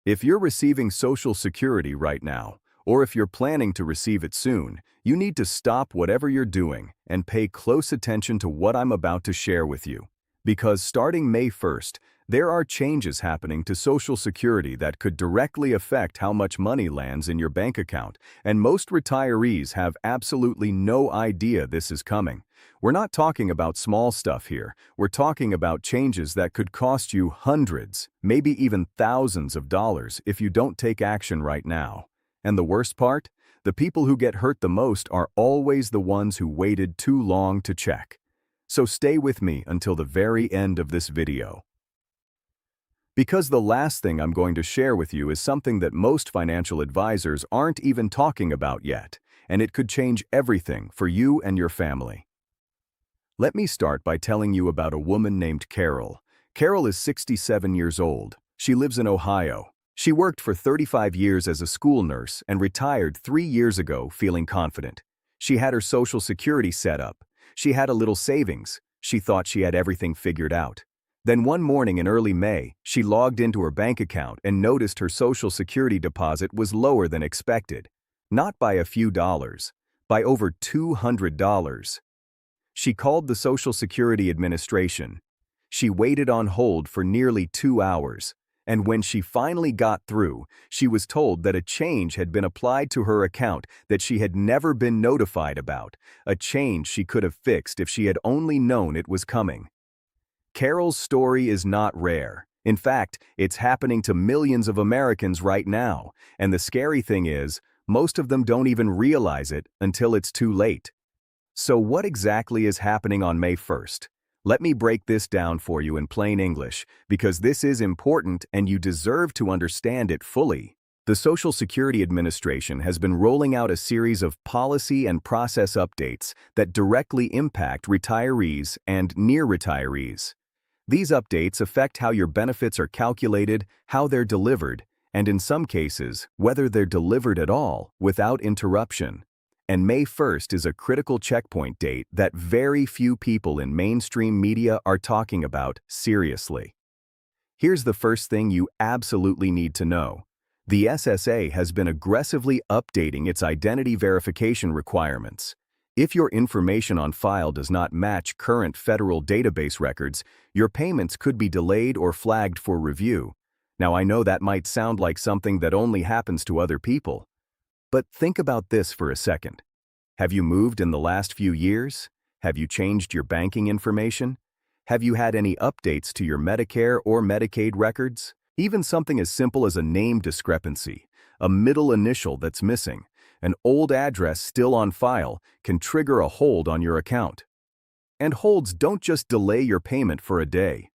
If you're receiving Social Security right now, or if you're planning to receive it soon, you need to stop whatever you're doing and pay close attention to what I'm about to share with you. Because starting May 1st, there are changes happening to Social Security that could directly affect how much money lands in your bank account, and most retirees have absolutely no idea this is coming. We're not talking about small stuff here. We're talking about changes that could cost you hundreds, maybe even thousands of dollars if you don't take action right now. And the worst part? The people who get hurt the most are always the ones who waited too long to check. So stay with me until the very end of this video. Because the last thing I'm going to share with you is something that most financial advisors aren't even talking about yet, and it could change everything for you and your family. Let me start by telling you about a woman named Carol. Carol is 67 years old. She lives in Ohio. She worked for 35 years as a school nurse and retired 3 years ago feeling confident. She had her Social Security set up. She had a little savings. She thought she had everything figured out. Then one morning in early May, she logged into her bank account and noticed her Social Security deposit was lower than expected. Not by a few dollars, by over $200. She called the Social Security Administration. She waited on hold for nearly 2 hours, and when she finally got through, she was told that a change had been applied to her account that she had never been notified about, a change she could have fixed if she had only known it was coming. Carol's story is not rare. In fact, it's happening to millions of Americans right now, and the scary thing is, most of them don't even realize it until it's too late. So what exactly is happening on May 1st? Let me break this down for you in plain English, because this is important and you deserve to understand it fully. The Social Security Administration has been rolling out a series of policy and process updates that directly impact retirees and near retirees. These updates affect how your benefits are calculated, how they're delivered, and in some cases, whether they're delivered at all without interruption. And May 1st is a critical checkpoint date that very few people in mainstream media are talking about seriously. Here's the first thing you absolutely need to know. The SSA has been aggressively updating its identity verification requirements. If your information on file does not match current federal database records, your payments could be delayed or flagged for review. Now, I know that might sound like something that only happens to other people. But think about this for a second. Have you moved in the last few years? Have you changed your banking information? Have you had any updates to your Medicare or Medicaid records? Even something as simple as a name discrepancy, a middle initial that's missing, an old address still on file can trigger a hold on your account. And holds don't just delay your payment for a day.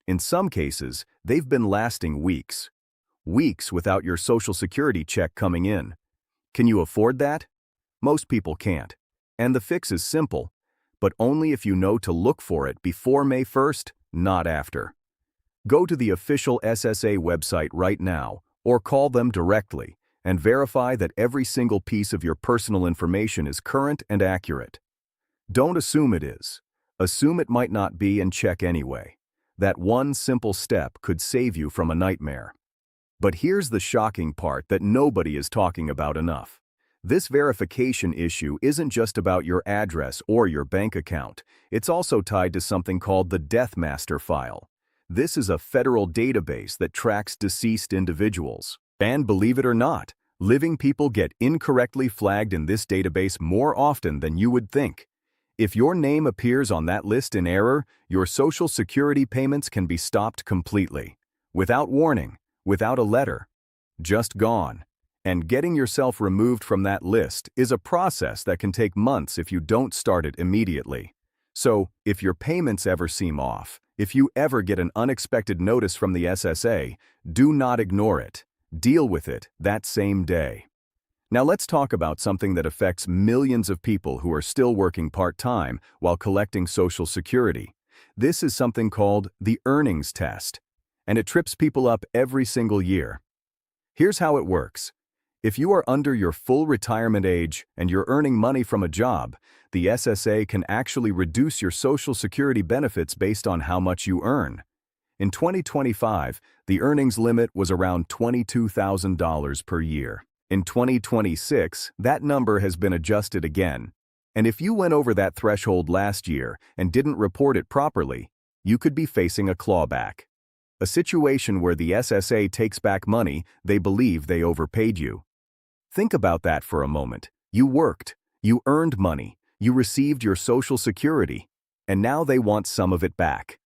In some cases, they've been lasting weeks. Weeks without your Social Security check coming in. Can you afford that? Most people can't. And the fix is simple, but only if you know to look for it before May 1st, not after. Go to the official SSA website right now or call them directly and verify that every single piece of your personal information is current and accurate. Don't assume it is. Assume it might not be and check anyway. That one simple step could save you from a nightmare. But here's the shocking part that nobody is talking about enough. This verification issue isn't just about your address or your bank account. It's also tied to something called the Death Master File. This is a federal database that tracks deceased individuals. And believe it or not, living people get incorrectly flagged in this database more often than you would think. If your name appears on that list in error, your Social Security payments can be stopped completely. Without warning, without a letter. Just gone. And getting yourself removed from that list is a process that can take months if you don't start it immediately. So, if your payments ever seem off, if you ever get an unexpected notice from the SSA, do not ignore it. Deal with it that same day. Now let's talk about something that affects millions of people who are still working part-time while collecting Social Security. This is something called the earnings test, and it trips people up every single year. Here's how it works. If you are under your full retirement age and you're earning money from a job, the SSA can actually reduce your Social Security benefits based on how much you earn. In 2025, the earnings limit was around $22,000 per year. In 2026, that number has been adjusted again. And if you went over that threshold last year and didn't report it properly, you could be facing a clawback. A situation where the SSA takes back money they believe they overpaid you. Think about that for a moment. You worked, you earned money, you received your Social Security, and now they want some of it back.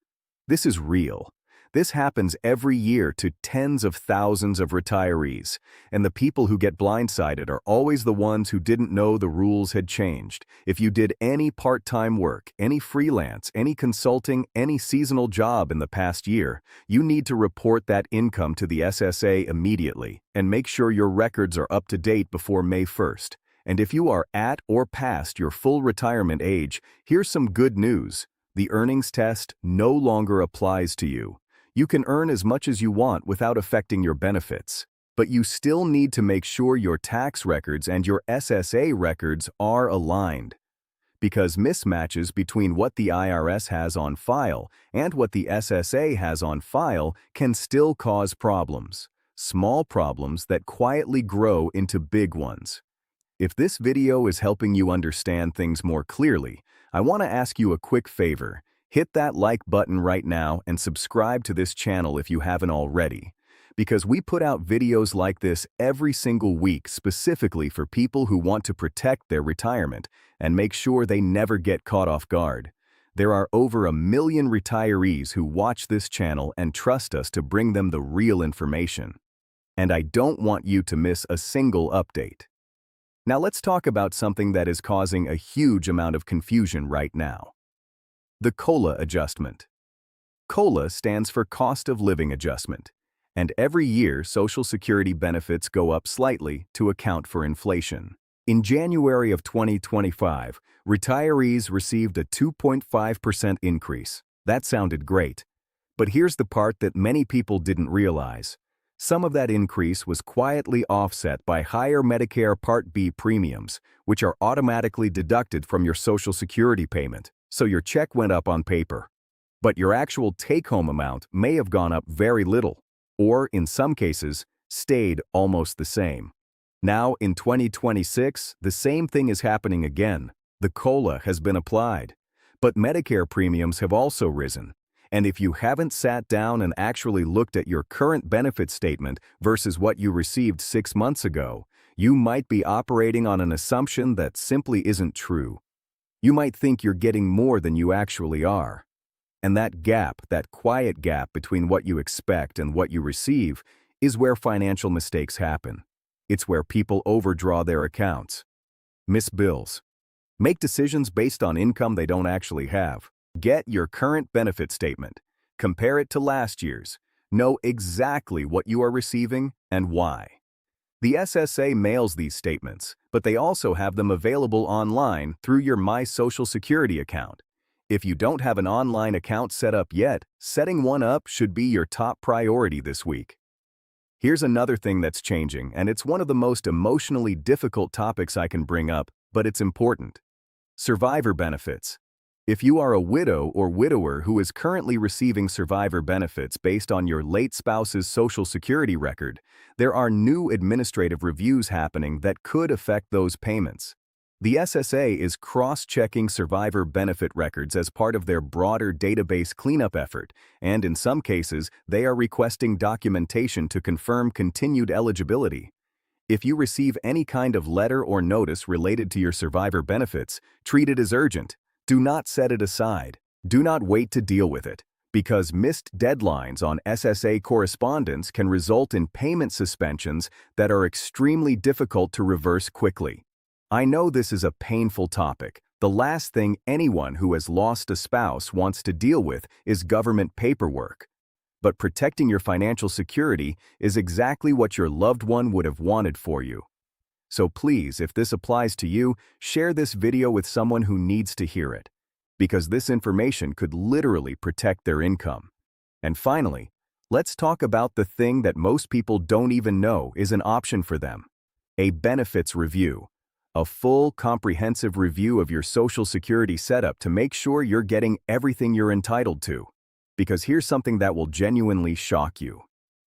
This is real. This happens every year to tens of thousands of retirees, and the people who get blindsided are always the ones who didn't know the rules had changed. If you did any part-time work, any freelance, any consulting, any seasonal job in the past year, you need to report that income to the SSA immediately and make sure your records are up to date before May 1st. And if you are at or past your full retirement age, here's some good news. The earnings test no longer applies to you. You can earn as much as you want without affecting your benefits, but you still need to make sure your tax records and your SSA records are aligned. Because mismatches between what the IRS has on file and what the SSA has on file can still cause problems, small problems that quietly grow into big ones. If this video is helping you understand things more clearly, I want to ask you a quick favor. Hit that like button right now and subscribe to this channel if you haven't already, because we put out videos like this every single week specifically for people who want to protect their retirement and make sure they never get caught off guard. There are over 1 million retirees who watch this channel and trust us to bring them the real information. And I don't want you to miss a single update. Now let's talk about something that is causing a huge amount of confusion right now. The COLA adjustment. COLA stands for Cost of Living Adjustment, and every year Social Security benefits go up slightly to account for inflation. In January of 2025, retirees received a 2.5% increase. That sounded great. But here's the part that many people didn't realize. Some of that increase was quietly offset by higher Medicare Part B premiums, which are automatically deducted from your Social Security payment. So your check went up on paper, but your actual take-home amount may have gone up very little, or in some cases, stayed almost the same. Now, in 2026, the same thing is happening again. The COLA has been applied, but Medicare premiums have also risen. And if you haven't sat down and actually looked at your current benefit statement versus what you received 6 months ago, you might be operating on an assumption that simply isn't true. You might think you're getting more than you actually are. And that gap, that quiet gap between what you expect and what you receive, is where financial mistakes happen. It's where people overdraw their accounts, miss bills, make decisions based on income they don't actually have. Get your current benefit statement, compare it to last year's, know exactly what you are receiving and why. The SSA mails these statements, but they also have them available online through your My Social Security account. If you don't have an online account set up yet, setting one up should be your top priority this week. Here's another thing that's changing, and it's one of the most emotionally difficult topics I can bring up, but it's important. Survivor benefits. If you are a widow or widower who is currently receiving survivor benefits based on your late spouse's Social Security record, there are new administrative reviews happening that could affect those payments. The SSA is cross-checking survivor benefit records as part of their broader database cleanup effort, and in some cases, they are requesting documentation to confirm continued eligibility. If you receive any kind of letter or notice related to your survivor benefits, treat it as urgent. Do not set it aside. Do not wait to deal with it, because missed deadlines on SSA correspondence can result in payment suspensions that are extremely difficult to reverse quickly. I know this is a painful topic. The last thing anyone who has lost a spouse wants to deal with is government paperwork. But protecting your financial security is exactly what your loved one would have wanted for you. So please, if this applies to you, share this video with someone who needs to hear it, because this information could literally protect their income. And finally, let's talk about the thing that most people don't even know is an option for them: a benefits review. A full, comprehensive review of your Social Security setup to make sure you're getting everything you're entitled to. Because here's something that will genuinely shock you.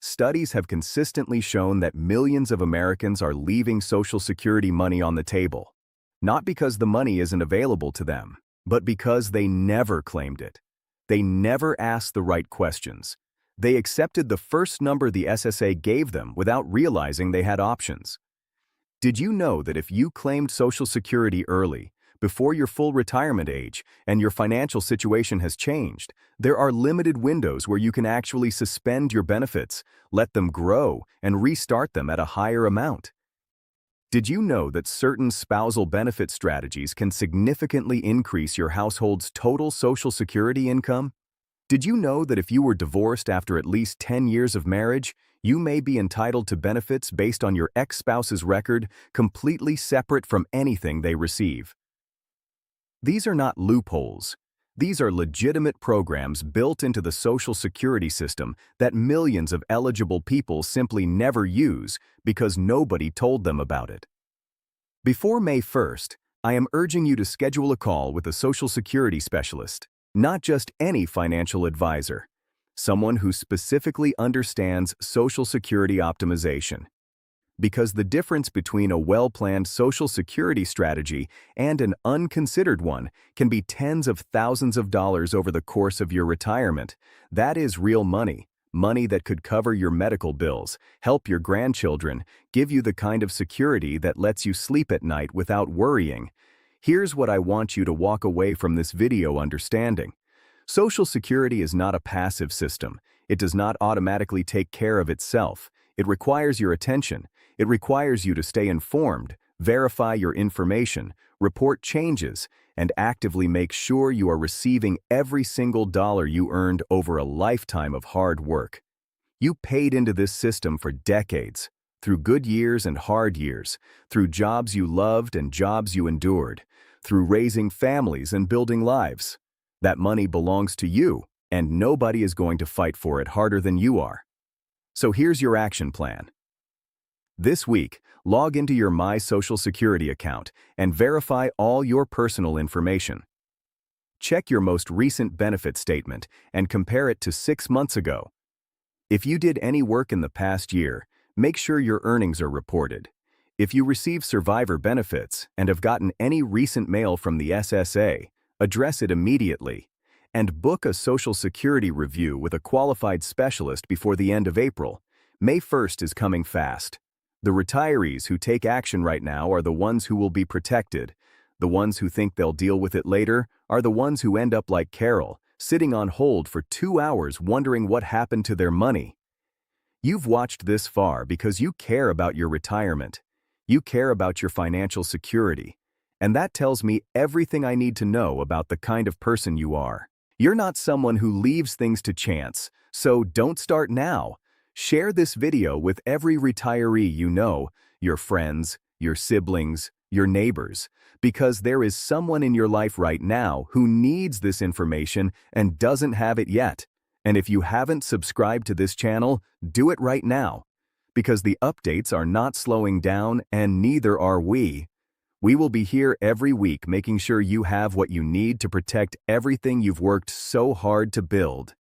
Studies have consistently shown that millions of Americans are leaving Social Security money on the table. Not because the money isn't available to them, but because they never claimed it. They never asked the right questions. They accepted the first number the SSA gave them without realizing they had options. Did you know that if you claimed Social Security early, before your full retirement age, and your financial situation has changed, there are limited windows where you can actually suspend your benefits, let them grow, and restart them at a higher amount? Did you know that certain spousal benefit strategies can significantly increase your household's total Social Security income? Did you know that if you were divorced after at least 10 years of marriage, you may be entitled to benefits based on your ex-spouse's record, completely separate from anything they receive? These are not loopholes. These are legitimate programs built into the Social Security system that millions of eligible people simply never use because nobody told them about it. Before May 1st, I am urging you to schedule a call with a Social Security specialist, not just any financial advisor, someone who specifically understands Social Security optimization. Because the difference between a well-planned Social Security strategy and an unconsidered one can be tens of thousands of dollars over the course of your retirement. That is real money, money that could cover your medical bills, help your grandchildren, give you the kind of security that lets you sleep at night without worrying. Here's what I want you to walk away from this video understanding. Social Security is not a passive system. It does not automatically take care of itself. It requires your attention. It requires you to stay informed, verify your information, report changes, and actively make sure you are receiving every single dollar you earned over a lifetime of hard work. You paid into this system for decades, through good years and hard years, through jobs you loved and jobs you endured, through raising families and building lives. That money belongs to you, and nobody is going to fight for it harder than you are. So here's your action plan. This week, log into your My Social Security account and verify all your personal information. Check your most recent benefit statement and compare it to 6 months ago. If you did any work in the past year, make sure your earnings are reported. If you receive survivor benefits and have gotten any recent mail from the SSA, address it immediately. And book a Social Security review with a qualified specialist before the end of April. May 1st is coming fast. The retirees who take action right now are the ones who will be protected. The ones who think they'll deal with it later are the ones who end up like Carol, sitting on hold for 2 hours wondering what happened to their money. You've watched this far because you care about your retirement. You care about your financial security. And that tells me everything I need to know about the kind of person you are. You're not someone who leaves things to chance, so don't start now. Share this video with every retiree you know, your friends, your siblings, your neighbors, because there is someone in your life right now who needs this information and doesn't have it yet. And if you haven't subscribed to this channel, do it right now, because the updates are not slowing down and neither are we. We will be here every week making sure you have what you need to protect everything you've worked so hard to build.